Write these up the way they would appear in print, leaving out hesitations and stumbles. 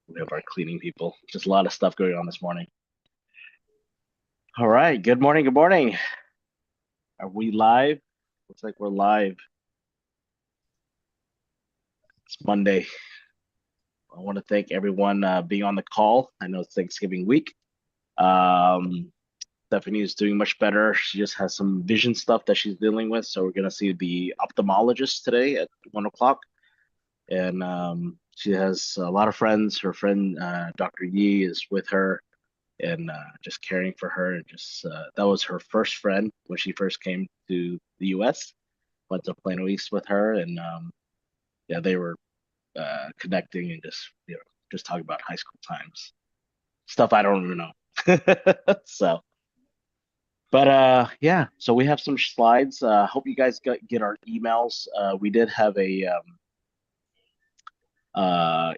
We have our cleaning people. Just a lot of stuff going on this morning. All right. Good morning. Good morning. Are we live? Looks like we're live. It's Monday. I want to thank everyone being on the call. I know it's Thanksgiving week. Um, Stephanie is doing much better. She just has some vision stuff that she's dealing with. So we're going to see the ophthalmologist today at 1 o'clock. And she has a lot of friends. Her friend, Dr. Yi, is with her and just caring for her. And just that was her first friend when she first came to the U.S. Went to Plano East with her, and yeah, they were connecting and just talking about high school times, stuff I don't even know. So, but yeah, so we have some slides. Hope you guys get our emails. We did have a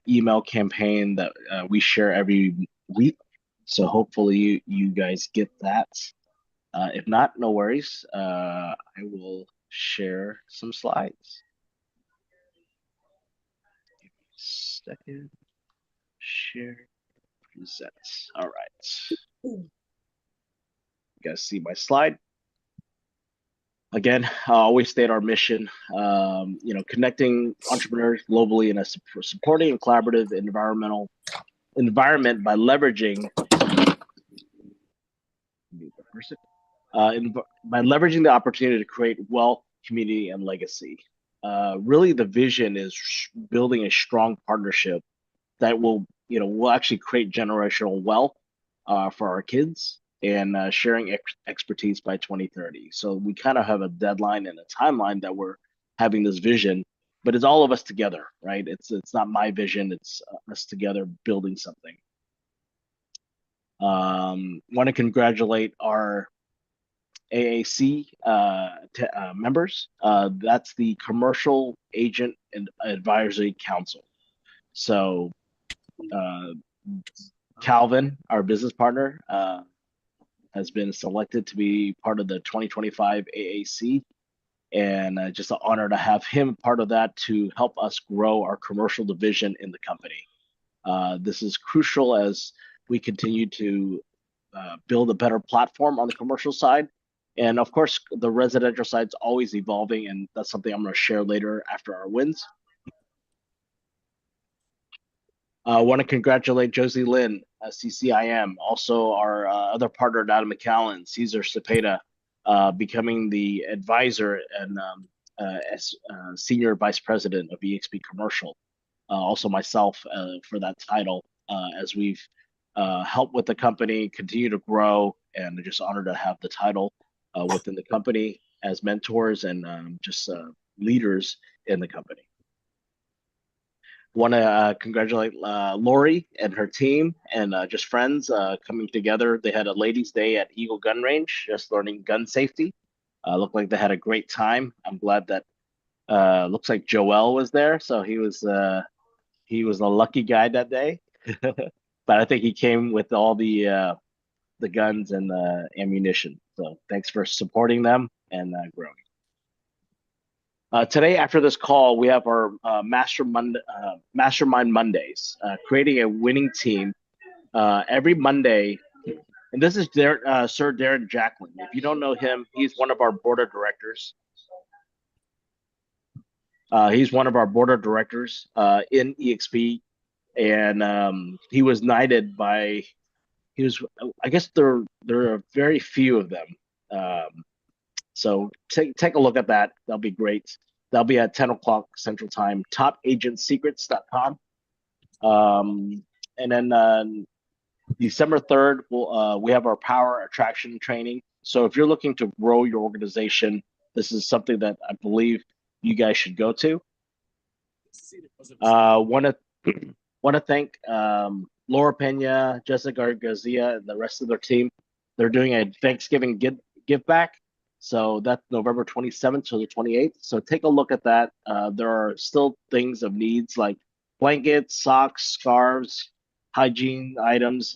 email campaign that we share every week. So hopefully you guys get that. If not, no worries. I will share some slides. Give me a second. Share, present. All right. You guys see my slide? Again, I always state our mission, connecting entrepreneurs globally in a supporting and collaborative environment by leveraging the opportunity to create wealth, community, and legacy. Really, the vision is building a strong partnership that will actually create generational wealth for our kids and sharing expertise by 2030. So we kind of have a deadline and a timeline that we're having this vision, but it's all of us together, right? It's not my vision; it's us together building something. Want to congratulate our AAC members. That's the Commercial Agent and Advisory Council. So Calvin, our business partner, has been selected to be part of the 2025 AAC, and just an honor to have him part of that to help us grow our commercial division in the company. This is crucial as we continue to build a better platform on the commercial side. And of course, the residential side is always evolving, and that's something I'm going to share later after our wins. I want to congratulate Josie Lynn, CCIM, also our other partner, Adam McAllen, Cesar Cepeda, becoming the advisor and as senior vice president of EXP Commercial. Also myself for that title, as we've helped with the company continue to grow, and just honored to have the title within the company as mentors and just leaders in the company. Want to congratulate Lori and her team and just friends coming together. They had a ladies' day at Eagle Gun Range, just learning gun safety. Looked like they had a great time. I'm glad that looks like Joel was there, so he was a lucky guy that day. But I think he came with all the guns and the ammunition. So thanks for supporting them and growing. Today, after this call, we have our Mastermind Mondays, creating a winning team every Monday. And this is Sir Darren Jacklin. If you don't know him, he's one of our board of directors. He's one of our board of directors in EXP, and he was knighted by. I guess there are very few of them. So take a look at that. That'll be great. That'll be at 10 o'clock Central Time, topagentsecrets.com. And then December 3rd, we have our power attraction training. So if you're looking to grow your organization, this is something that I believe you guys should go to. Want to thank Laura Pena, Jessica Garcia, and the rest of their team. They're doing a Thanksgiving give back. So that's November 27th to the 28th. So take a look at that. There are still things of needs like blankets, socks, scarves, hygiene items,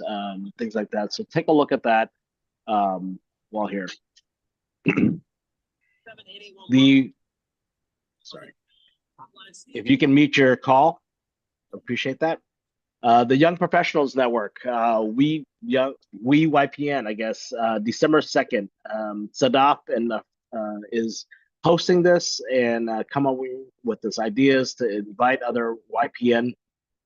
things like that. So take a look at that while here. Sorry. If you can mute your call, appreciate that. The Young Professionals Network, we YPN, I guess, December 2nd. Sadaf and is hosting this and come up with this ideas to invite other YPN.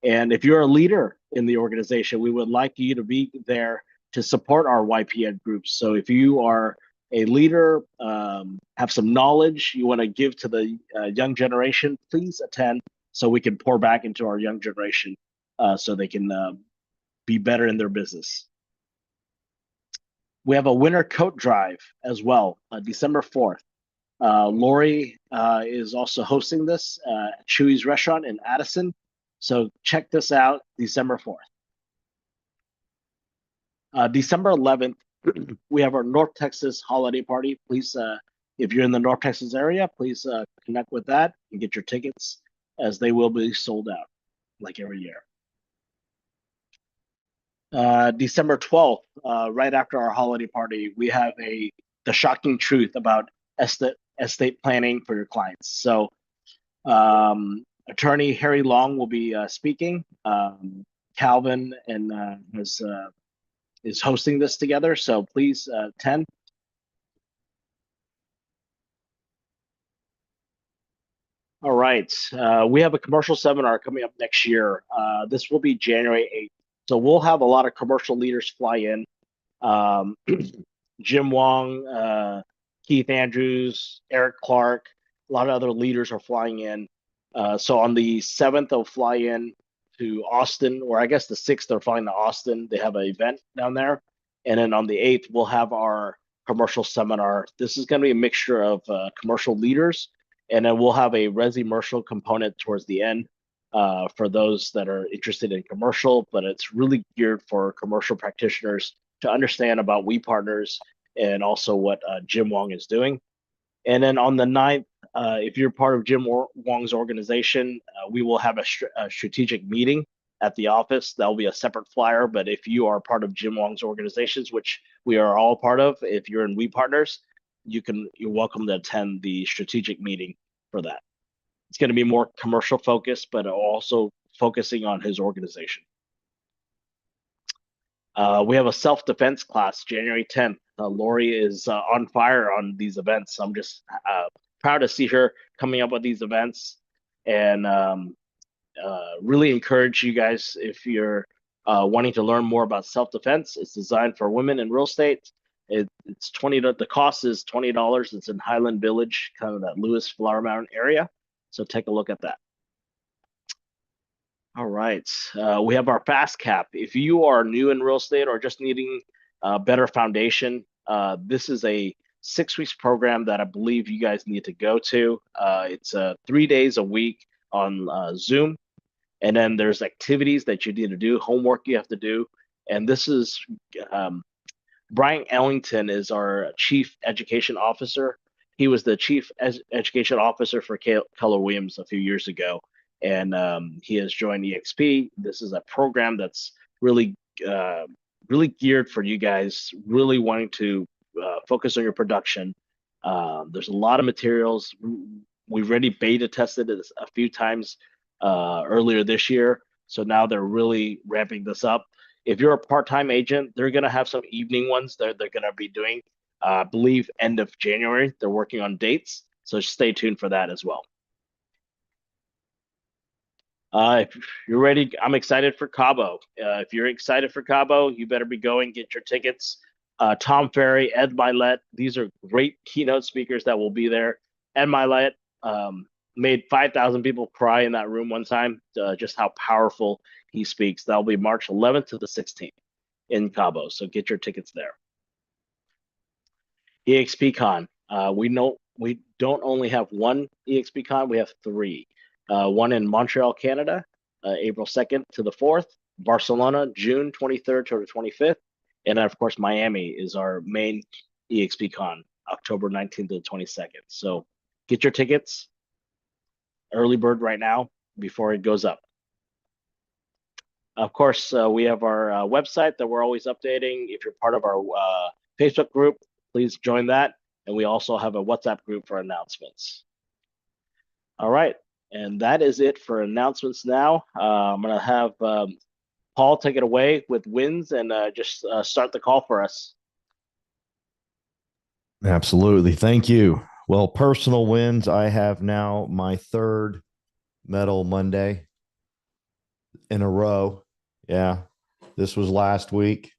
And if you're a leader in the organization, we would like you to be there to support our YPN groups. So if you are a leader, have some knowledge you want to give to the young generation, please attend so we can pour back into our young generation so they can be better in their business. We have a winter coat drive as well, December 4th. Lori is also hosting this at Chewy's Restaurant in Addison. So check this out, December 4th. December 11th, we have our North Texas holiday party. Please, if you're in the North Texas area, please connect with that and get your tickets as they will be sold out like every year. December 12th, right after our holiday party, we have the shocking truth about estate planning for your clients. So attorney Harry Long will be speaking. Calvin and is hosting this together, so please attend. All right, we have a commercial seminar coming up next year. This will be January 8th. So we'll have a lot of commercial leaders fly in. Jim Wong, Keith Andrews, Eric Clark, a lot of other leaders are flying in. So on the 7th, they'll fly in to Austin, or I guess the 6th, they're flying to Austin. They have an event down there. And then on the 8th, we'll have our commercial seminar. This is going to be a mixture of commercial leaders, and then we'll have a resi-mercial component towards the end for those that are interested in commercial, but it's really geared for commercial practitioners to understand about We Partners and also what Jim Wong is doing. And then on the 9th, if you're part of Jim Wong's organization, we will have a strategic meeting at the office. That'll be a separate flyer, but if you are part of Jim Wong's organizations, which we are all part of, if you're in We Partners, you're welcome to attend the strategic meeting for that. It's going to be more commercial focused, but also focusing on his organization. We have a self-defense class, January 10th. Lori is on fire on these events. I'm just proud to see her coming up with these events, and really encourage you guys, if you're wanting to learn more about self-defense. It's designed for women in real estate. It's the cost is $20. It's in Highland Village, kind of that Lewis Flower Mountain area. So take a look at that. All right, we have our fast cap. If you are new in real estate or just needing a better foundation, this is a 6 weeks program that I believe you guys need to go to. It's 3 days a week on Zoom, and then there's activities that you need to do, homework you have to do, and this is Brian Ellington is our Chief Education Officer. He was the Chief Education Officer for Keller Williams a few years ago, and he has joined EXP. This is a program that's really geared for you guys really wanting to focus on your production. There's a lot of materials. We've already beta tested it a few times earlier this year, so now they're really ramping this up. If you're a part-time agent, they're going to have some evening ones that they're going to be doing. I believe end of January. They're working on dates, so stay tuned for that as well. If you're ready, I'm excited for Cabo. If you're excited for Cabo, you better be going, get your tickets. Tom Ferry, Ed Milet, these are great keynote speakers that will be there. Ed Milet made 5,000 people cry in that room one time, just how powerful he speaks. That'll be March 11th to the 16th in Cabo, so get your tickets there. EXPCon, we don't only have one EXPCon, we have 3. One in Montreal, Canada, April 2nd to the 4th, Barcelona, June 23rd to the 25th, and then, of course, Miami is our main EXPCon, October 19th to the 22nd. So get your tickets, early bird right now before it goes up. Of course, we have our website that we're always updating. If you're part of our Facebook group, please join that. And we also have a WhatsApp group for announcements. All right. And that is it for announcements now. I'm going to have Paul, take it away with wins and just start the call for us. Absolutely. Thank you. Well, personal wins. I have now my third medal Monday in a row. Yeah. This was last week,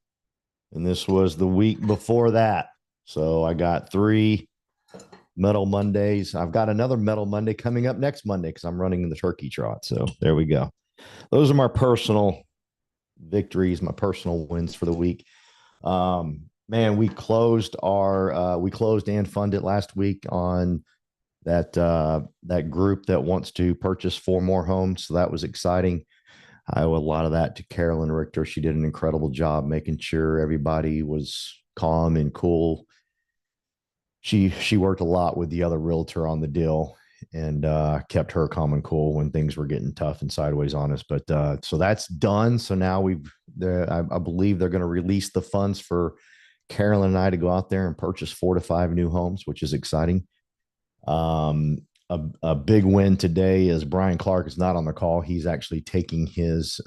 and this was the week before that. So I got three medal Mondays. I've got another medal Monday coming up next Monday because I'm running the turkey trot. So there we go. Those are my personal victories, my personal wins for the week. Man, we closed and funded last week on that group that wants to purchase four more homes. So that was exciting. I owe a lot of that to Carolyn Richter. She did an incredible job making sure everybody was calm and cool. She worked a lot with the other realtor on the deal and kept her calm and cool when things were getting tough and sideways on us. But so that's done. So now I believe they're going to release the funds for Carolyn and I to go out there and purchase 4 to 5 new homes, which is exciting. Um, a big win today is Brian Clark is not on the call. He's actually taking his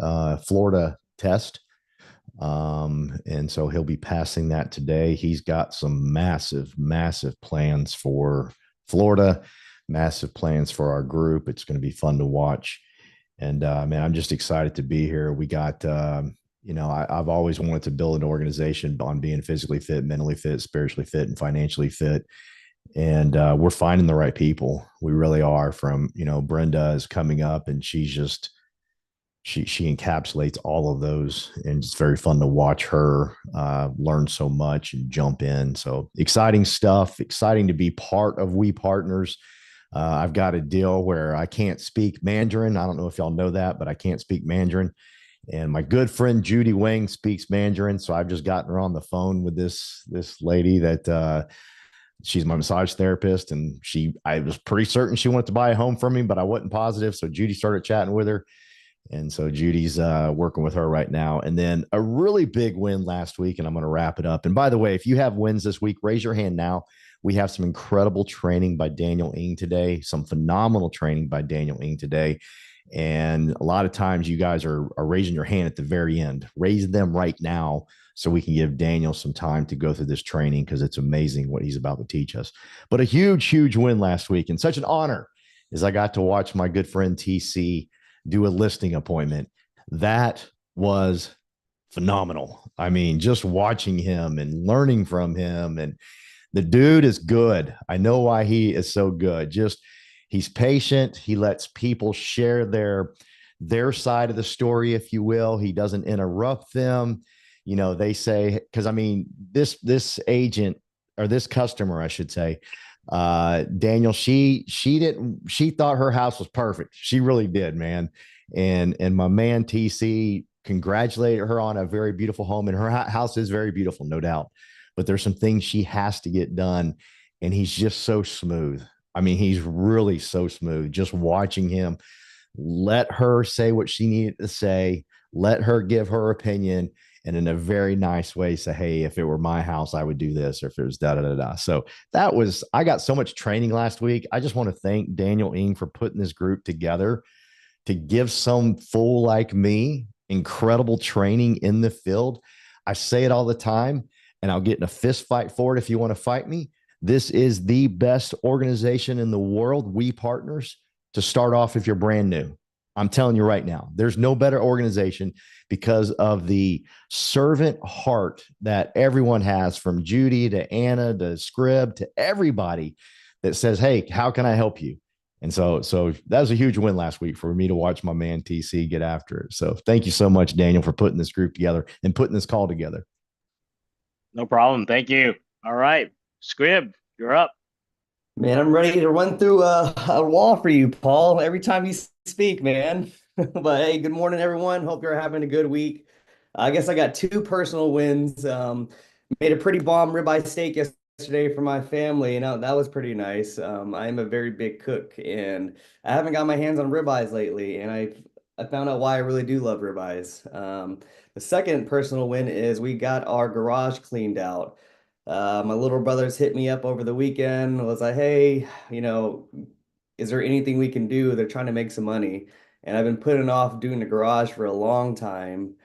Florida test. And so he'll be passing that today. He's got some massive, massive plans for Florida, massive plans for our group. It's going to be fun to watch. And man, I'm just excited to be here. We got, I've always wanted to build an organization on being physically fit, mentally fit, spiritually fit, and financially fit. And we're finding the right people. We really are. Brenda is coming up, and she encapsulates all of those, and it's very fun to watch her learn so much and jump in. So exciting stuff. Exciting to be part of We Partners. I've got a deal where I can't speak Mandarin. I don't know if y'all know that, but I can't speak Mandarin. And my good friend Judy Wang speaks Mandarin, so I've just gotten her on the phone with this lady that she's my massage therapist, and I was pretty certain she wanted to buy a home from me, but I wasn't positive. So Judy started chatting with her. And so Judy's working with her right now. And then a really big win last week, and I'm going to wrap it up. And by the way, if you have wins this week, raise your hand now. We have some incredible training by Daniel Ng today, some phenomenal training by Daniel Ng today. And a lot of times you guys are raising your hand at the very end. Raise them right now so we can give Daniel some time to go through this training, because it's amazing what he's about to teach us. But a huge, huge win last week, and such an honor is I got to watch my good friend TC do a listing appointment. That was phenomenal. I mean, just watching him and learning from him, and the dude is good. I know why he is so good. Just he's patient. He lets people share their side of the story, if you will. He doesn't interrupt them. They say, because I mean, this agent, or this customer, I should say, Daniel, she thought her house was perfect. She really did, man. And my man TC congratulated her on a very beautiful home, and her house is very beautiful, no doubt. But there's some things she has to get done, and he's just so smooth. I mean, he's really so smooth. Just watching him, let her say what she needed to say, let her give her opinion, and in a very nice way say, hey, if it were my house, I would do this, or if it was da da da da. So I got so much training last week. I just want to thank Daniel Ng for putting this group together to give some fool like me incredible training in the field. I say it all the time, and I'll get in a fist fight for it if you want to fight me. This is the best organization in the world, We Partners, to start off if you're brand new. I'm telling you right now, there's no better organization because of the servant heart that everyone has, from Judy to Anna to Scrib to everybody that says, hey, how can I help you? And so that was a huge win last week for me to watch my man TC get after it. So thank you so much, Daniel, for putting this group together and putting this call together. No problem. Thank you. All right. Scrib, you're up. Man, I'm ready to run through a wall for you, Paul, every time you speak, man. But hey, good morning, everyone. Hope you're having a good week. I guess I got two personal wins. Made a pretty bomb ribeye steak yesterday for my family, and that was pretty nice. I am a very big cook, and I haven't got my hands on ribeyes lately, and I found out why I really do love ribeyes. The second personal win is we got our garage cleaned out. My little brothers hit me up over the weekend, was like, hey, is there anything we can do? They're trying to make some money. And I've been putting off doing the garage for a long time.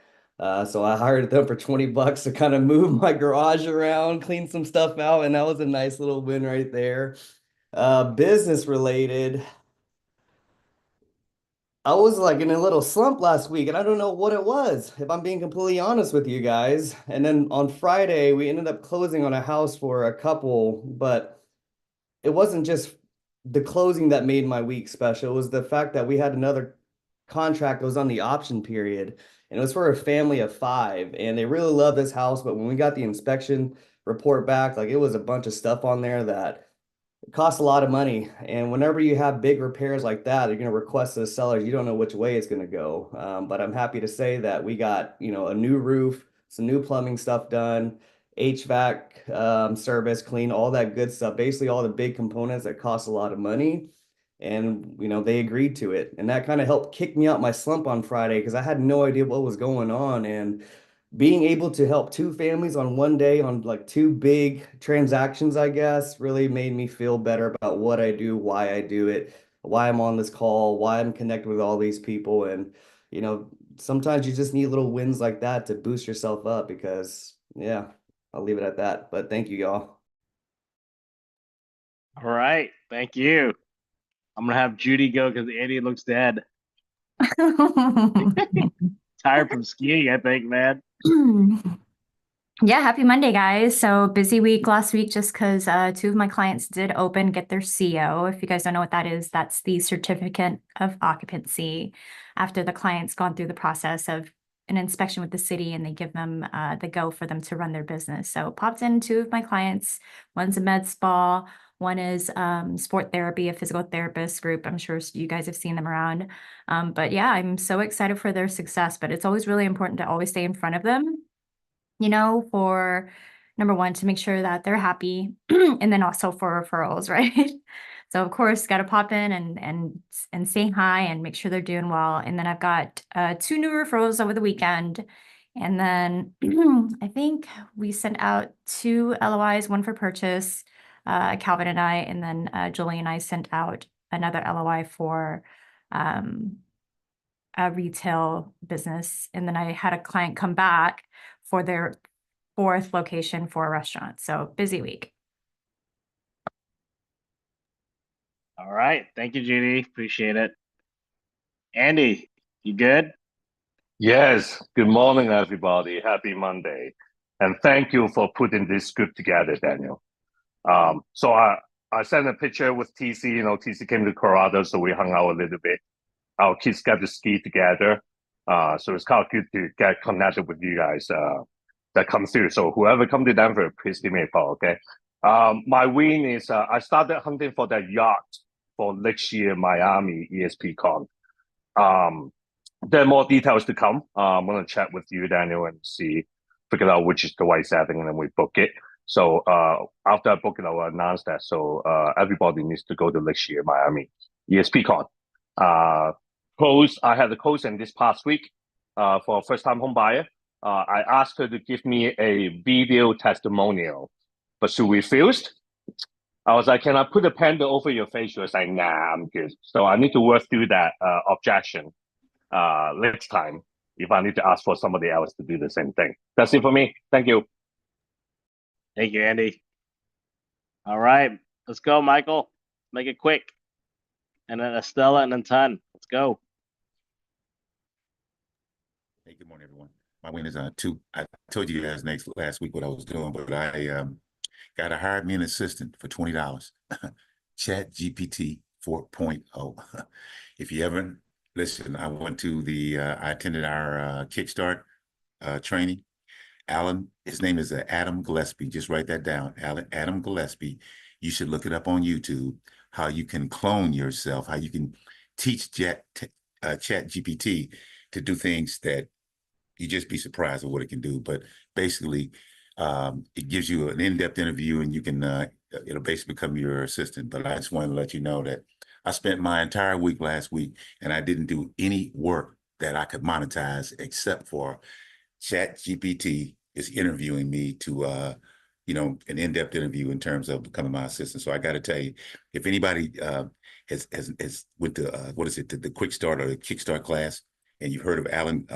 So I hired them for 20 bucks to kind of move my garage around, clean some stuff out, and that was a nice little win right there. Business related, I was like in a little slump last week, and I don't know what it was, if I'm being completely honest with you guys. And then on Friday, we ended up closing on a house for a couple, but it wasn't just the closing that made my week special. It was the fact that we had another contract that was on the option period, and it was for a family of five, and they really loved this house. But when we got the inspection report back, like it was a bunch of stuff on there that it costs a lot of money. And whenever you have big repairs like that, you're going to request to the sellers. You don't know which way it's going to go. But I'm happy to say that we got, a new roof, some new plumbing stuff done, HVAC service, clean, all that good stuff. Basically, all the big components that cost a lot of money. And, they agreed to it. And that kind of helped kick me out my slump on Friday because I had no idea what was going on. And being able to help two families on one day on like two big transactions, I guess, really made me feel better about what I do, why I do it, why I'm on this call, why I'm connected with all these people. And, sometimes you just need little wins like that to boost yourself up because, yeah, I'll leave it at that. But thank you, y'all. All right. Thank you. I'm going to have Judy go because Andy looks dead. Tired from skiing, I think, man. Yeah, happy Monday, guys. So busy week last week just because two of my clients did get their CO. If you guys don't know what that is, that's the certificate of occupancy after the client's gone through the process of an inspection with the city and they give them the go for them to run their business. So popped in two of my clients. One's a med spa. One is sport therapy, a physical therapist group. I'm sure you guys have seen them around. But yeah, I'm so excited for their success, but it's always really important to always stay in front of them, for number one, to make sure that they're happy, and then also for referrals, right? So of course, got to pop in and say hi and make sure they're doing well. And then I've got two new referrals over the weekend. And then I think we sent out two LOIs, one for purchase, Calvin and I, and then Julie and I sent out another LOI for a retail business. And then I had a client come back for their fourth location for a restaurant. So busy week. All right. Thank you, Judy. Appreciate it. Andy, you good? Yes. Good morning, everybody. Happy Monday. And thank you for putting this script together, Daniel. So I sent a picture with TC. TC came to Colorado, so we hung out a little bit. Our kids got to ski together. So it's kind of good to get connected with you guys that come through. So whoever come to Denver, please give me a call, okay? My win is I started hunting for that yacht for next year, Miami ESP Con. There are more details to come. I'm going to chat with you, Daniel, and figure out which is the right setting, and then we book it. So after I book it, I'll announce that. So everybody needs to go to next year, Miami ESP Con. I had the closing this past week for a first-time home buyer. I asked her to give me a video testimonial, but she refused. I was like, can I put a panda over your face? She was like, nah, I'm good. So I need to work through that objection next time if I need to ask for somebody else to do the same thing. That's it for me. Thank you. Thank you, Andy. All right. Let's go, Michael. Make it quick. And then Estella and then Ton. Let's go. Hey, good morning, everyone. My win is two. I told you guys last week what I was doing, but I got to hire me an assistant for $20. Chat GPT 4.0. If you haven't listened, I attended our Kickstart training. Alan, his name is Adam Gillespie. Just write that down. Adam Gillespie. You should look it up on YouTube, how you can clone yourself, how you can teach Chat GPT to do things that you just be surprised at what it can do. But basically, it gives you an in-depth interview, and you can it'll basically become your assistant. But I just wanted to let you know that I spent my entire week last week, and I didn't do any work that I could monetize except for Chat GPT is interviewing me to an in-depth interview in terms of becoming my assistant. So I got to tell you, if anybody has went to the Quick Start or the Kickstart class, And you've heard of Adam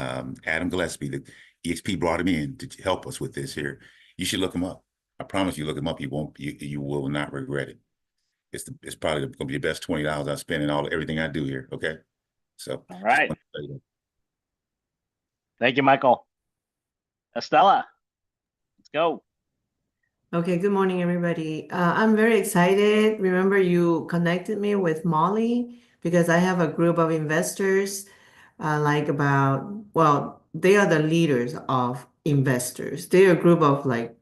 Gillespie. The EXP brought him in to help us with this here. You should look him up. I promise you, look him up. You will not regret it. It's probably going to be the best $20 I spend in everything I do here. Okay, so all right. Thank you, Michael. Estella, let's go. Okay, good morning, everybody. I'm very excited. Remember, you connected me with Molly because I have a group of investors, they are the leaders of investors. They're a group of like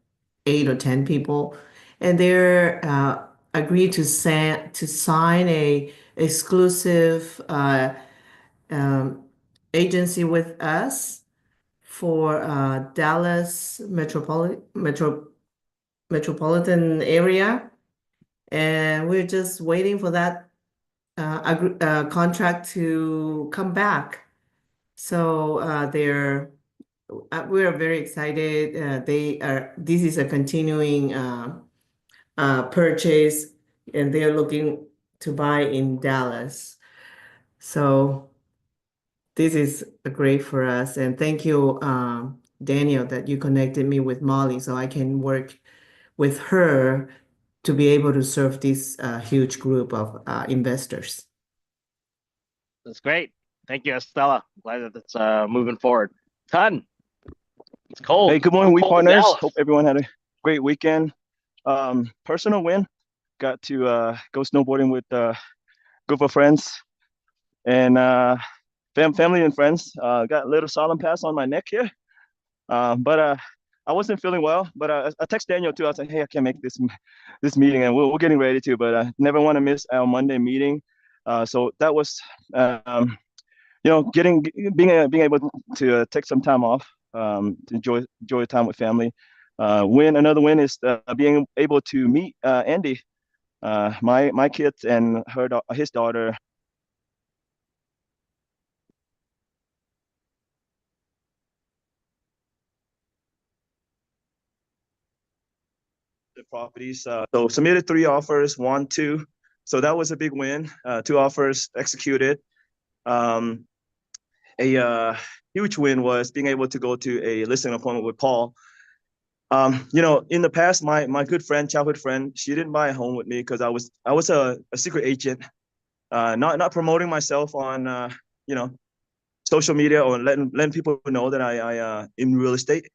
8 or 10 people, and they're agreed to sign a exclusive agency with us for Dallas metropolitan area, and we're just waiting for that contract to come back. So we're very excited. This is a continuing purchase, and they're looking to buy in Dallas. So this is great for us, and thank you, Daniel, that you connected me with Molly so I can work with her to be able to serve this huge group of investors. That's great. Thank you, Estella. Glad that it's moving forward. Ton. It's cold. Hey, good morning, Cold in partners. Dallas. Hope everyone had a great weekend. Personal win. Got to go snowboarding with a group of friends and family and friends. Got a little solemn pass on my neck here, but I wasn't feeling well. But I text Daniel too. I was like, hey, I can't make this meeting, and we're getting ready to. But I never want to miss our Monday meeting. So that was being able to take some time off, to enjoy time with family. Another win is being able to meet Andy, my kids and his daughter. The properties. So submitted 3 offers, won 2. So that was a big win. 2 offers executed. A huge win was being able to go to a listing appointment with Paul. In the past, my good friend, childhood friend, she didn't buy a home with me because I was a secret agent, not promoting myself on social media or letting people know that I in real estate.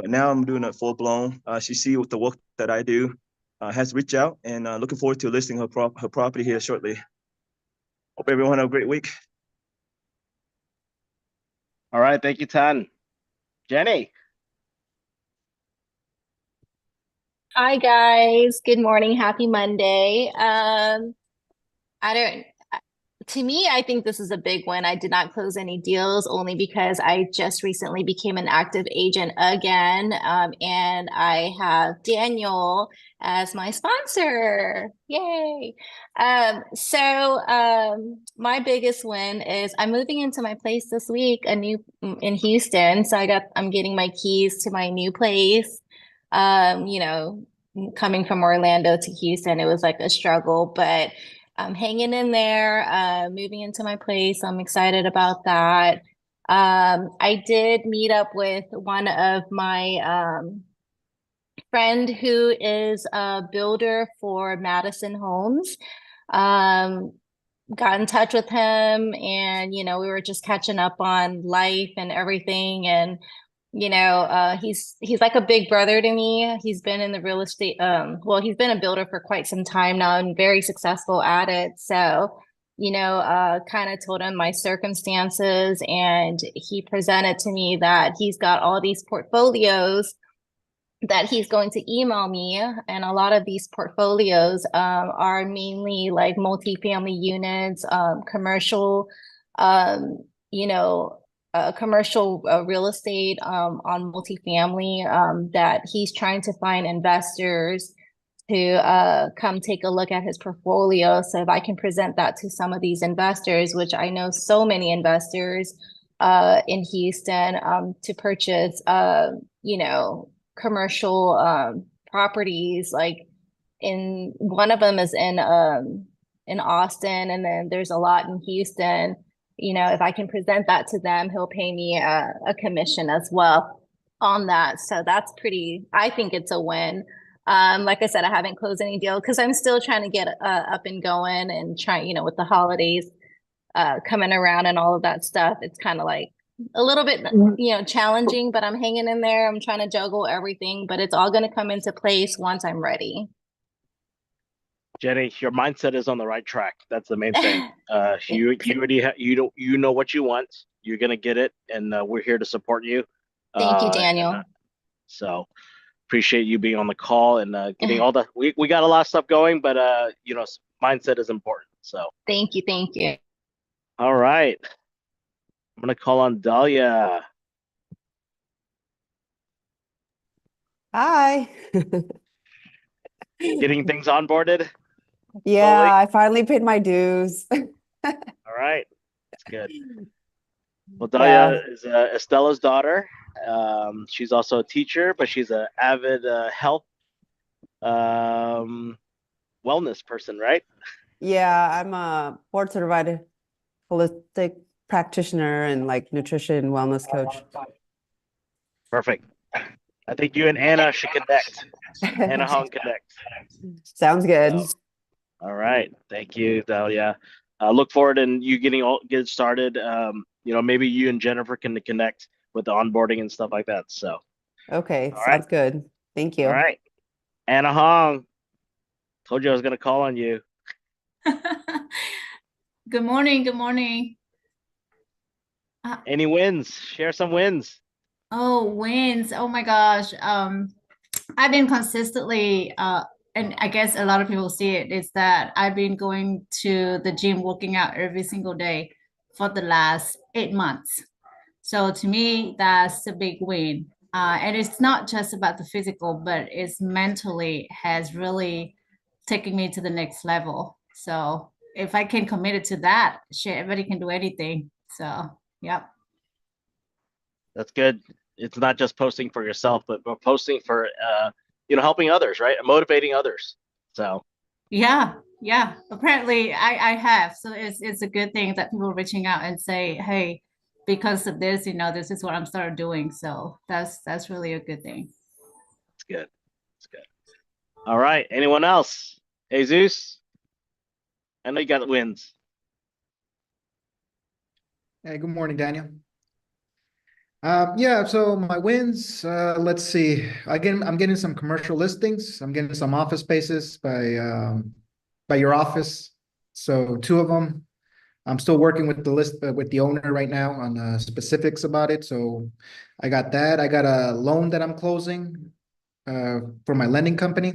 Now I'm doing it full blown. She see with the work that I do, has reached out, and looking forward to listing her property here shortly. Hope everyone have a great week. All right. Thank you, Ton. Jenny. Hi guys, good morning, happy Monday. To me, I think this is a big win. I did not close any deals only because I just recently became an active agent again. And I have Daniel as my sponsor. Yay. My biggest win is I'm moving into my place this week, in Houston. So I'm getting my keys to my new place. Coming from Orlando to Houston, it was like a struggle, but I'm hanging in there, moving into my place. I'm excited about that. I did meet up with one of my friend who is a builder for Madison Homes. Got in touch with him, and we were just catching up on life and everything. And he's like a big brother to me. He's been in the real estate, he's been a builder for quite some time now and very successful at it. So, kind of told him my circumstances, and he presented to me that he's got all these portfolios that he's going to email me. And a lot of these portfolios are mainly like multifamily units, commercial, commercial real estate on multifamily, that he's trying to find investors to come take a look at his portfolio. So if I can present that to some of these investors, which I know so many investors in Houston, to purchase, commercial properties, like one of them is in Austin, and then there's a lot in Houston. if I can present that to them, he'll pay me a commission as well on that. So that's I think it's a win. Like I said, I haven't closed any deal because I'm still trying to get up and going and with the holidays coming around and all of that stuff. It's kind of like a little bit, challenging, but I'm hanging in there. I'm trying to juggle everything, but it's all going to come into place once I'm ready. Jenny, your mindset is on the right track. That's the main thing. You already you know what you want. You're gonna get it, and we're here to support you. Thank you, Daniel. So appreciate you being on the call and getting all the. We got a lot of stuff going, but mindset is important. So thank you. All right, I'm gonna call on Dahlia. Hi. Getting things onboarded. Yeah, slowly? I finally paid my dues. All right, that's good. Well, Dahlia is Estella's daughter. She's also a teacher, but she's an avid health wellness person, right? Yeah, I'm a board certified holistic practitioner and like nutrition wellness coach. Perfect. I think you and Anna should connect. Anna Hong connect. Sounds good. So, all right. Thank you, Dahlia. Look forward and you get started. Maybe you and Jennifer can connect with the onboarding and stuff like that. So Okay, all sounds good. Thank you. All right. Anna Hong. Told you I was gonna call on you. Good morning. Any wins? Share some wins. Oh, wins. Oh my gosh. I've been consistently and I guess a lot of people see it, is that I've been going to the gym, working out every single day for the last 8 months. So to me, that's a big win. And it's not just about the physical, but it's mentally has really taken me to the next level. So if I can commit it to that, shit, everybody can do anything. So, yep. That's good. It's not just posting for yourself, but posting for helping others, right? Motivating others. So yeah. Apparently I have. So it's a good thing that people are reaching out and say, hey, because of this, this is what I'm started doing. So that's really a good thing. It's good. It's good. All right. Anyone else? Jesus? I know you got wins. Hey, good morning, Daniel. So my wins, let's see. I'm getting some commercial listings. I'm getting some office spaces by your office. So 2 of them. I'm still working with the list with the owner right now on specifics about it. So I got that. I got a loan that I'm closing for my lending company.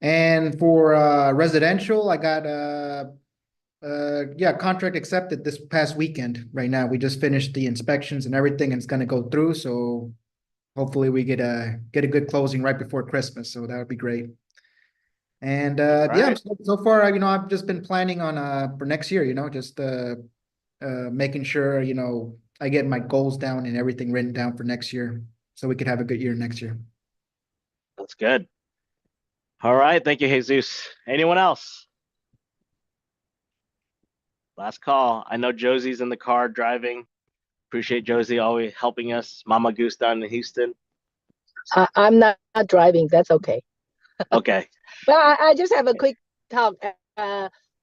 And for residential, I got contract accepted this past weekend. Right now, we just finished the inspections and everything, and it's going to go through. So hopefully, we get a good closing right before Christmas. So that would be great. And so far, I've just been planning on for next year. Just making sure I get my goals down and everything written down for next year, so we could have a good year next year. That's good. All right. Thank you, Jesus. Anyone else? Last call. I know Josie's in the car driving. Appreciate Josie always helping us. Mama Goose down in Houston. I'm not driving. That's okay. Okay. Well, I just have a quick talk.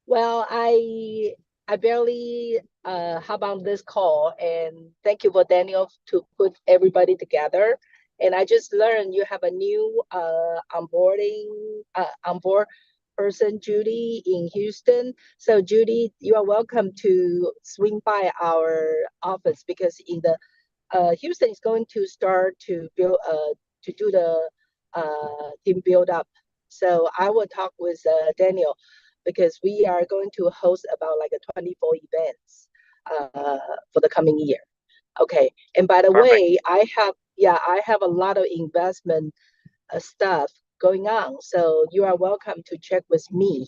Well, I barely hop on this call, and thank you for Daniel to put everybody together. And I just learned you have a new onboard person, Judy, in Houston. So Judy, you are welcome to swing by our office, because in the Houston is going to start to build to do the team build up. So I will talk with Daniel, because we are going to host about like a 24 events for the coming year. Okay. And by the way, I have a lot of investment stuff going on. So you are welcome to check with me.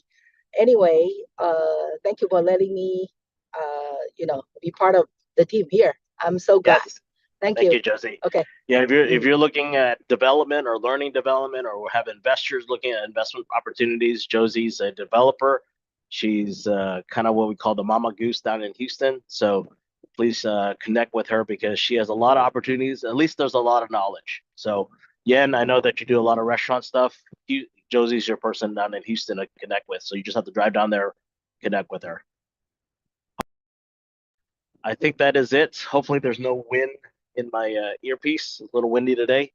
Anyway, thank you for letting me, be part of the team here. I'm so glad. Yes. Thank you, Josie. Okay. Yeah, if you're looking at development or learning development, or have investors looking at investment opportunities, Josie's a developer. She's kind of what we call the mama goose down in Houston. So please connect with her because she has a lot of opportunities. At least there's a lot of knowledge. So Yen, I know that you do a lot of restaurant stuff. Josie's your person down in Houston to connect with. So you just have to drive down there, connect with her. I think that is it. Hopefully there's no wind in my earpiece. It's a little windy today.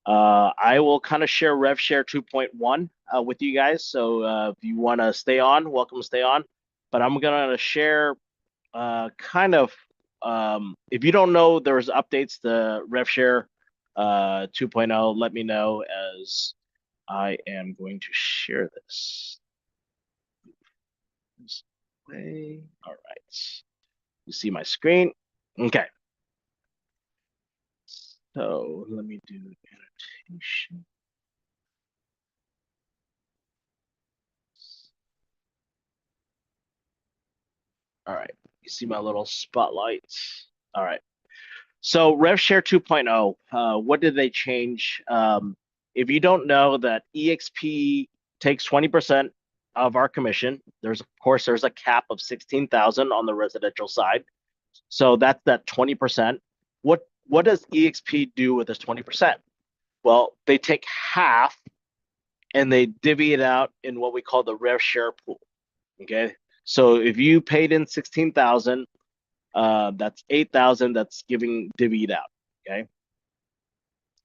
I will kind of share RevShare 2.1 with you guys. So if you want to stay on, welcome to stay on. But I'm going to share if you don't know, there's updates to RevShare 2.0. Let me know as I am going to share this. This way. All right. You see my screen? Okay. So let me do annotation. All right. You see my little spotlight? All right. So RevShare 2.0, what did they change? If you don't know that EXP takes 20% of our commission, there's a cap of 16,000 on the residential side. So that's that 20%. What does EXP do with this 20%? Well, they take half and they divvy it out in what we call the RevShare pool. Okay. So if you paid in 16,000, that's 8,000 that's giving divvied out. Okay.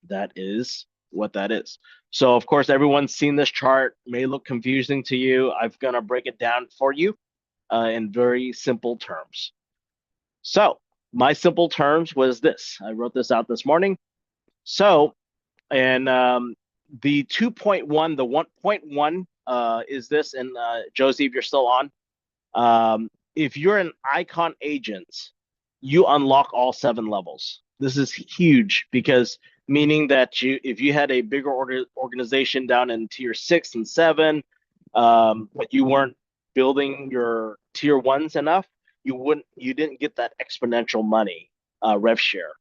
That is what that is. So of course, everyone's seen this chart, may look confusing to you. I'm gonna break it down for you in very simple terms. So my simple terms was this. I wrote this out this morning. So, and the 2.1, the 1.1 is this, and Josie, if you're still on, if you're an icon agent, you unlock all 7 levels. This is huge because meaning that if you had a bigger organization down in tier 6 and 7, but you weren't building your tier 1s enough, you didn't get that exponential money rev share.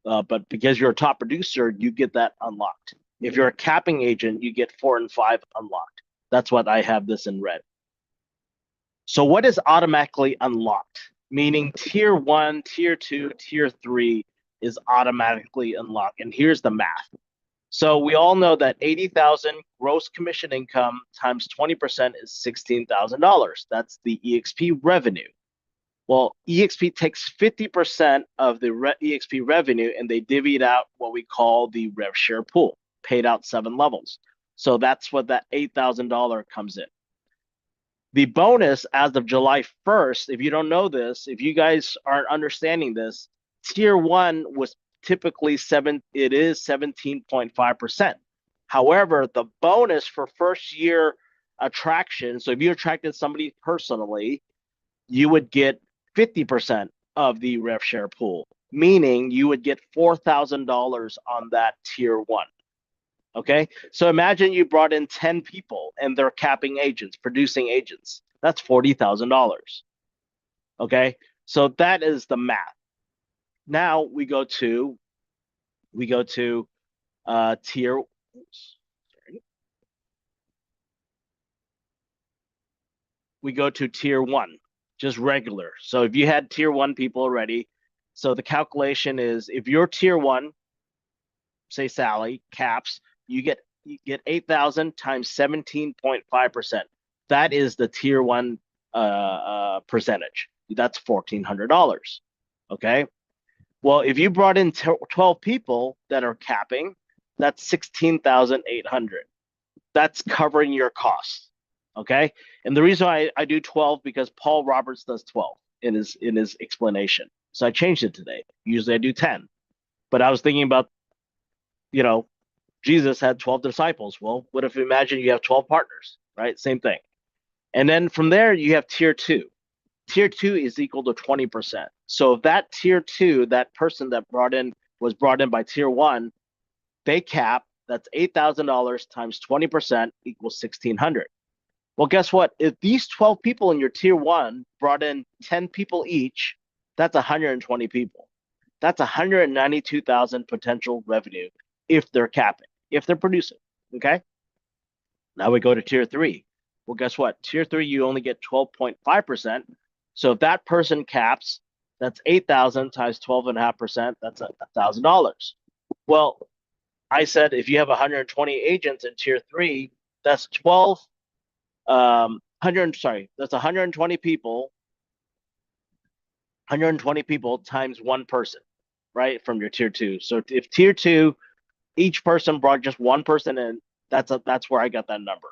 But because you're a top producer, you get that unlocked. If you're a capping agent, you get 4 and 5 unlocked. That's what I have this in red. So what is automatically unlocked? Meaning tier 1, tier 2, tier 3 is automatically unlocked. And here's the math. So we all know that 80,000 gross commission income times 20% is $16,000. That's the EXP revenue. Well, EXP takes 50% of the EXP revenue and they divvy it out what we call the rev share pool, paid out 7 levels. So that's what that $8,000 comes in. The bonus as of July 1st, if you don't know this, if you guys aren't understanding this, tier 1 was typically 17.5%. However, the bonus for first year attraction, so if you attracted somebody personally, you would get 50% of the rev share pool, meaning you would get $4,000 on that tier 1. Okay, so imagine you brought in 10 people and they're capping agents, producing agents. That's $40,000. Okay, so that is the math. Now we go to tier. We go to tier 1, just regular. So if you had tier 1 people already, so the calculation is if you're tier 1, say Sally caps, you get 8,000 times 17.5%. That is the tier 1 percentage. That's $1,400. Okay. Well, if you brought in 12 people that are capping, that's 16,800. That's covering your costs. Okay. And the reason I do 12 because Paul Roberts does 12 in his explanation. So I changed it today. Usually I do 10. But I was thinking about, Jesus had 12 disciples. Well, what if imagine you have 12 partners, right? Same thing. And then from there, you have tier 2. Tier 2 is equal to 20%. So if that tier 2, that person that was brought in by tier 1, they cap, that's $8,000 times 20% equals 1,600. Well, guess what? If these 12 people in your tier 1 brought in 10 people each, that's 120 people. That's 192,000 potential revenue if they're capping, if they're producing. Okay. Now we go to tier 3. Well, guess what? Tier 3, you only get 12.5%. So if that person caps, that's 8,000 times 12.5%. That's $1,000. Well, I said if you have 120 agents in tier 3, that's 12. 100. Sorry, that's 120 people. 120 people times one person, right? From your tier 2. So if tier 2, each person brought just one person in, that's where I got that number.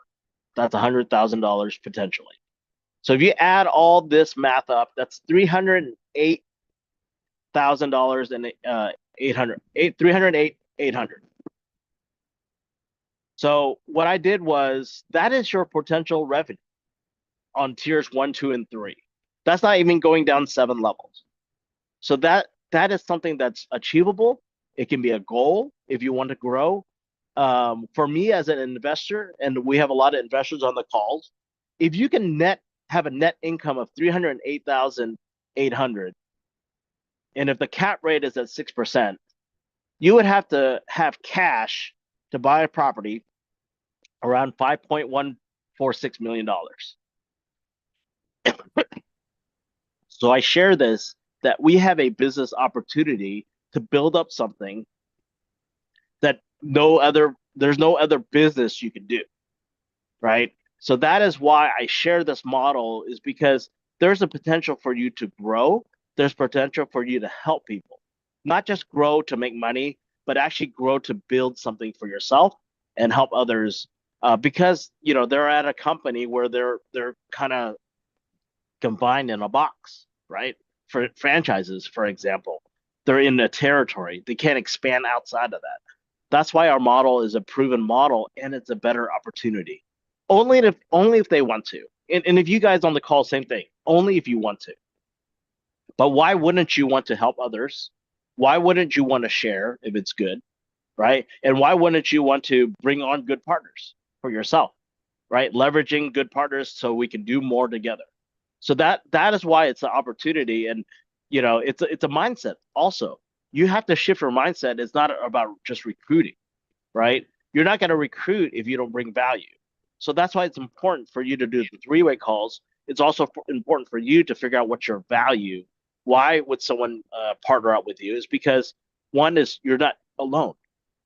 That's $100,000 potentially. So if you add all this math up, that's $308,000 and 800. So what I did was that is your potential revenue on tiers 1, 2, and 3. That's not even going down 7 levels. So that is something that's achievable. It can be a goal if you want to grow. For me as an investor, and we have a lot of investors on the calls, if you can have a net income of 308,800, and if the cap rate is at 6%, you would have to have cash to buy a property around $5.146 million. So I share this, that we have a business opportunity to build up something that there's no other business you can do, right? So that is why I share this model, is because there's a potential for you to grow. There's potential for you to help people, not just grow to make money, but actually grow to build something for yourself and help others. Because they're at a company where they're kind of confined in a box, right? For franchises, for example, they're in a territory. They can't expand outside of that. That's why our model is a proven model, and it's a better opportunity. Only if they want to. And if you guys on the call, same thing. Only if you want to. But why wouldn't you want to help others? Why wouldn't you want to share if it's good, right? And why wouldn't you want to bring on good partners for yourself, right? Leveraging good partners so we can do more together. So that is why it's an opportunity, and it's a mindset also. You have to shift your mindset. It's not about just recruiting, right? You're not going to recruit if you don't bring value. So that's why it's important for you to do the 3-way calls. It's also important for you to figure out what's your value. Why would someone partner up with you? Is because one is you're not alone,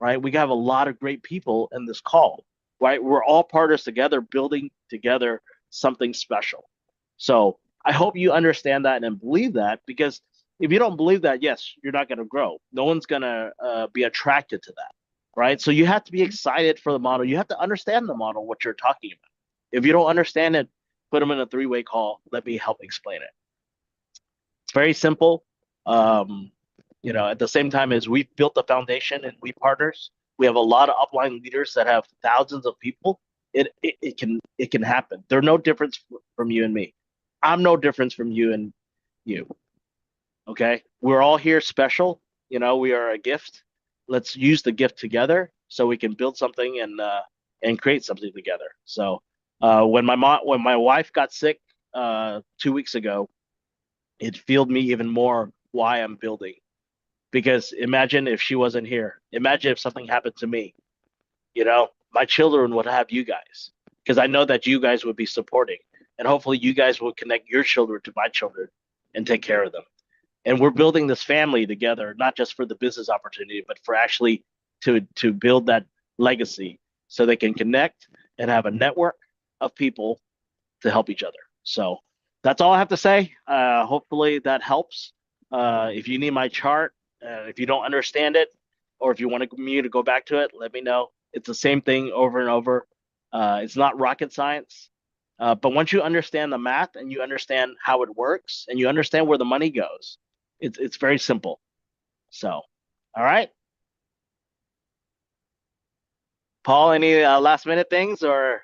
right? We have a lot of great people in this call, right? We're all partners together, building together something special. So I hope you understand that and believe that, because if you don't believe that, yes, you're not going to grow. No one's going to be attracted to that, right? So you have to be excited for the model. You have to understand the model, what you're talking about. If you don't understand it, put them in a 3-way call. Let me help explain it. It's very simple. At the same time as we've built the foundation and we partners, we have a lot of upline leaders that have thousands of people. It can happen. They're no difference from you and me. I'm no difference from you and you. Okay, we're all here special. We are a gift. Let's use the gift together so we can build something and create something together. So when my wife got sick 2 weeks ago, it fueled me even more why I'm building. Because imagine if she wasn't here. Imagine if something happened to me. My children would have you guys, because I know that you guys would be supporting, and hopefully you guys will connect your children to my children and take care of them. And we're building this family together, not just for the business opportunity, but for actually to build that legacy so they can connect and have a network of people to help each other. So that's all I have to say. Hopefully that helps. If you need my chart, if you don't understand it, or if you want me to go back to it, let me know. It's the same thing over and over. It's not rocket science. But once you understand the math and you understand how it works and you understand where the money goes, it's very simple. So, all right. Paul, any last minute things or?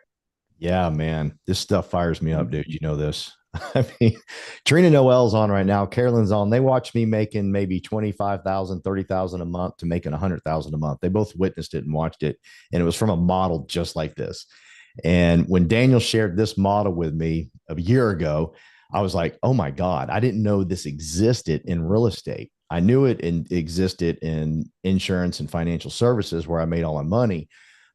Yeah, man, this stuff fires me up, dude. You know this. I mean, Trina Noel's on right now. Carolyn's on. They watch me making maybe 25,000, 30,000 a month to making 100,000 a month. They both witnessed it and watched it. And it was from a model just like this. And when Daniel shared this model with me a year ago, I was like, oh my God, I didn't know this existed in real estate. I knew it existed in insurance and financial services where I made all my money.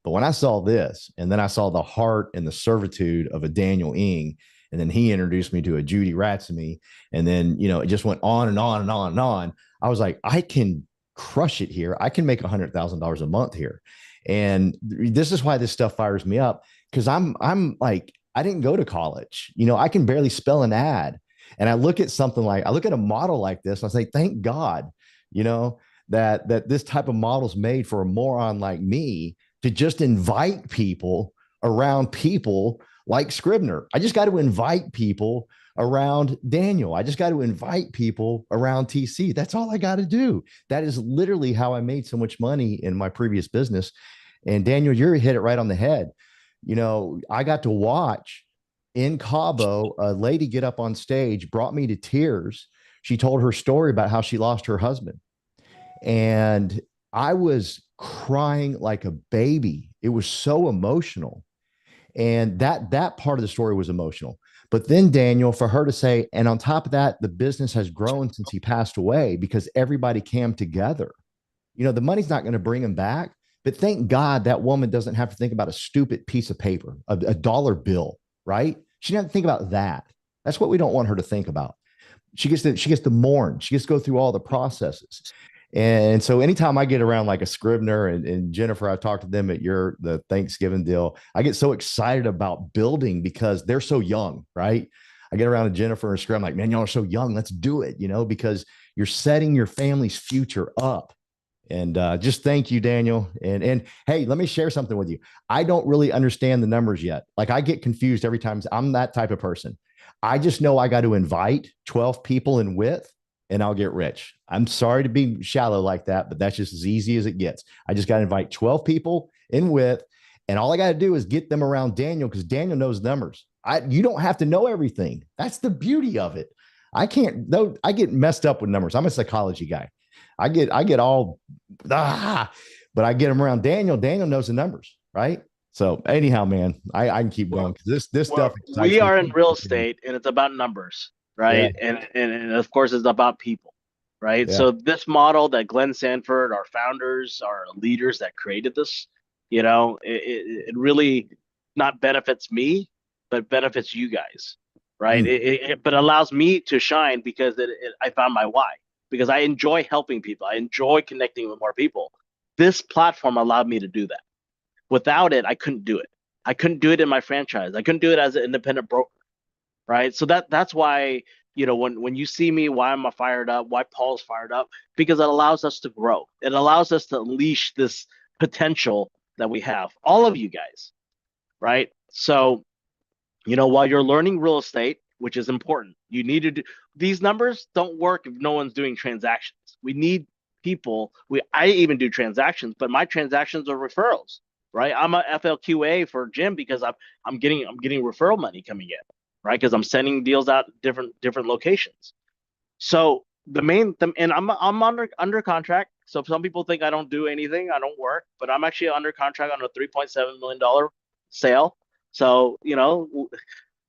But when I saw this, and then I saw the heart and the servitude of a Daniel Ing, and then he introduced me to a Judy Ratsamy, and then, you know, it just went on and on and on and on. I was like, I can crush it here. I can make $100,000 a month here. And this is why this stuff fires me up, because I'm like, I didn't go to college. You know, I can barely spell an ad. And I look at something like, I look at a model like this, and I say, thank God, you know, that this type of model is made for a moron like me to just invite people around people like Scribner. I just got to invite people around Daniel. I just got to invite people around TC. That's all I got to do. That is literally how I made so much money in my previous business. And Daniel, you hit it right on the head. You know, I got to watch in Cabo a lady get up on stage, brought me to tears. She told her story about how she lost her husband. And I was crying like a baby. It was so emotional. And that part of the story was emotional. But then Daniel, for her to say, and on top of that, the business has grown since he passed away because everybody came together. You know, the money's not going to bring him back, but thank God that woman doesn't have to think about a stupid piece of paper, a dollar bill, right? She doesn't think about that. That's what we don't want her to think about. She gets to mourn. She gets to go through all the processes. And so anytime I get around like a Scribner and Jennifer, I talked to them at the Thanksgiving deal. I get so excited about building because they're so young, right? I get around to Jennifer and Scribner, I'm like, man, y'all are so young. Let's do it, you know, because you're setting your family's future up. And just thank you, Daniel. And hey, let me share something with you. I don't really understand the numbers yet. Like I get confused every time. I'm that type of person. I just know I got to invite 12 people in width and I'll get rich. I'm sorry to be shallow like that, but that's just as easy as it gets. I just got to invite 12 people in width, and all I got to do is get them around Daniel because Daniel knows numbers. You don't have to know everything. That's the beauty of it. I can't, though. I get messed up with numbers. I'm a psychology guy. I get all, but I get them around Daniel. Daniel knows the numbers, right? So anyhow, man, I can keep going because this stuff excites we me. are in real estate and it's about numbers, right? Yeah. And of course it's about people, right? Yeah. So this model that Glenn Sanford, our founders, our leaders that created this, you know, it really not benefits me, but benefits you guys, right? But allows me to shine because I found my why, because I enjoy helping people. I enjoy connecting with more people. This platform allowed me to do that. Without it, I couldn't do it. I couldn't do it in my franchise. I couldn't do it as an independent broker, right? So that's why, you know, when you see me, why I'm fired up, why Paul's fired up, because it allows us to grow. It allows us to unleash this potential that we have, all of you guys, right? So, you know, while you're learning real estate, which is important, you need to do these numbers don't work if no one's doing transactions. We need people. I even do transactions, but my transactions are referrals, right? I'm a FLQA for Jim because I'm getting referral money coming in, right? Because I'm sending deals out different locations. So and I'm under contract. So some people think I don't do anything, I don't work, but I'm actually under contract on a $3.7 million sale. So, you know,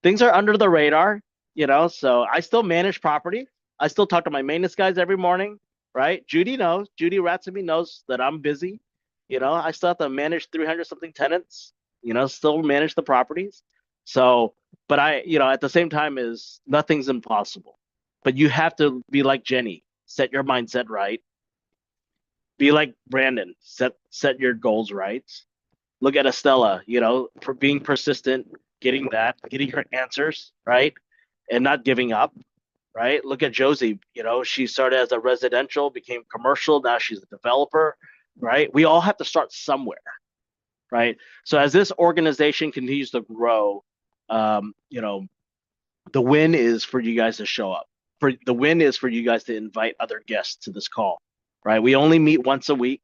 things are under the radar, you know. So I still manage property. I still talk to my maintenance guys every morning, right? Judy Ratsamy knows that I'm busy. You know, I still have to manage 300 something tenants, you know, still manage the properties. So, but you know, at the same time is nothing's impossible. But you have to be like Jenny, set your mindset right. Be like Brandon, set your goals right. Look at Estella, you know, for being persistent, getting her answers, right? And not giving up, right? Look at Josie, you know, she started as a residential, became commercial, now she's a developer, right? We all have to start somewhere, right? So as this organization continues to grow, you know, the win is for you guys to show up. The win is for you guys to invite other guests to this call, right? We only meet once a week,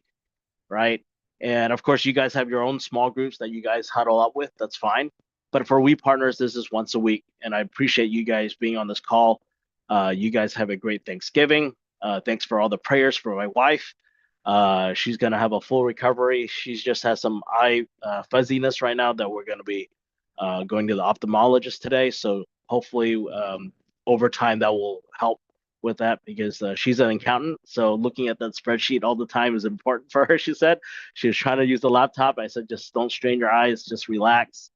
right? And of course, you guys have your own small groups that you guys huddle up with. That's fine. But for We Partners, this is once a week. And I appreciate you guys being on this call. You guys have a great Thanksgiving. Thanks for all the prayers for my wife. She's going to have a full recovery. She's just has some eye fuzziness right now that we're going to be going to the ophthalmologist today. So hopefully over time that will help with that because she's an accountant. So looking at that spreadsheet all the time is important for her. She said she was trying to use the laptop. I said, just don't strain your eyes, just relax.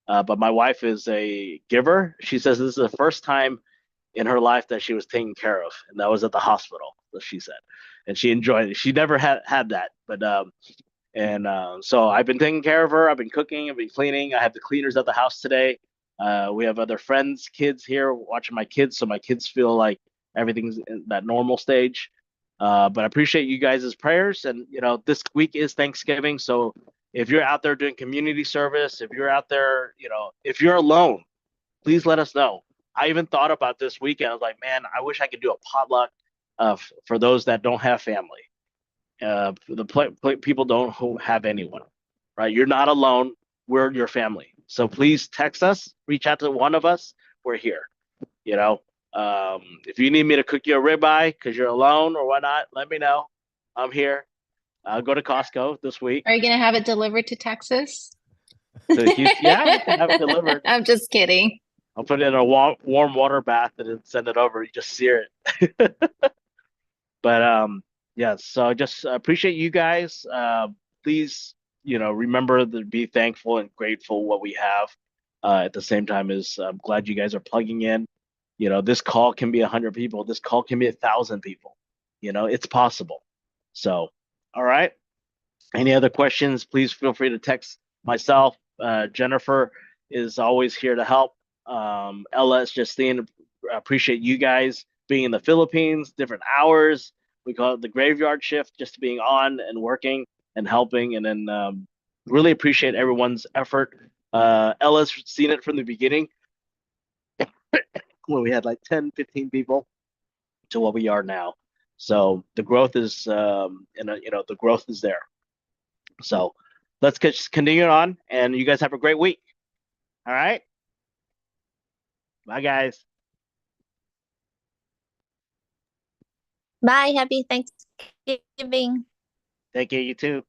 But my wife is a giver. She says this is the first time in her life that she was taken care of, and that was at the hospital. She said, and she enjoyed it. She never had that, but so I've been taking care of her. I've been cooking. I've been cleaning. I have the cleaners at the house today. We have other friends' kids here watching my kids, so my kids feel like everything's in that normal stage. But I appreciate you guys' prayers. And, this week is Thanksgiving. So if you're out there doing community service, if you're out there, if you're alone, please let us know. I even thought about this weekend. I was like, man, I wish I could do a potluck for those that don't have family. People don't have anyone, right? You're not alone. We're your family. So please text us, reach out to one of us. We're here. If you need me to cook you a ribeye because you're alone or whatnot, let me know. I'm here. I'll go to Costco this week. Are you gonna have it delivered to Texas? Yeah, we can have it delivered. I'm just kidding. I'll put it in a warm water bath and then send it over. You just sear it. But yeah, so just appreciate you guys. Please, remember to be thankful and grateful what we have. At the same time, as I'm glad you guys are plugging in. This call can be 100 people. This call can be 1,000 people. It's possible. So, all right. Any other questions? Please feel free to text myself. Jennifer is always here to help. Ella is Justine. Appreciate you guys being in the Philippines, different hours. We call it the graveyard shift, just being on and working and helping. And then really appreciate everyone's effort. Ella's seen it from the beginning when we had like 10, 15 people to what we are now. So the growth is, the growth is there. So let's continue on, and you guys have a great week. All right. Bye, guys. Bye. Happy Thanksgiving. Take care, you too.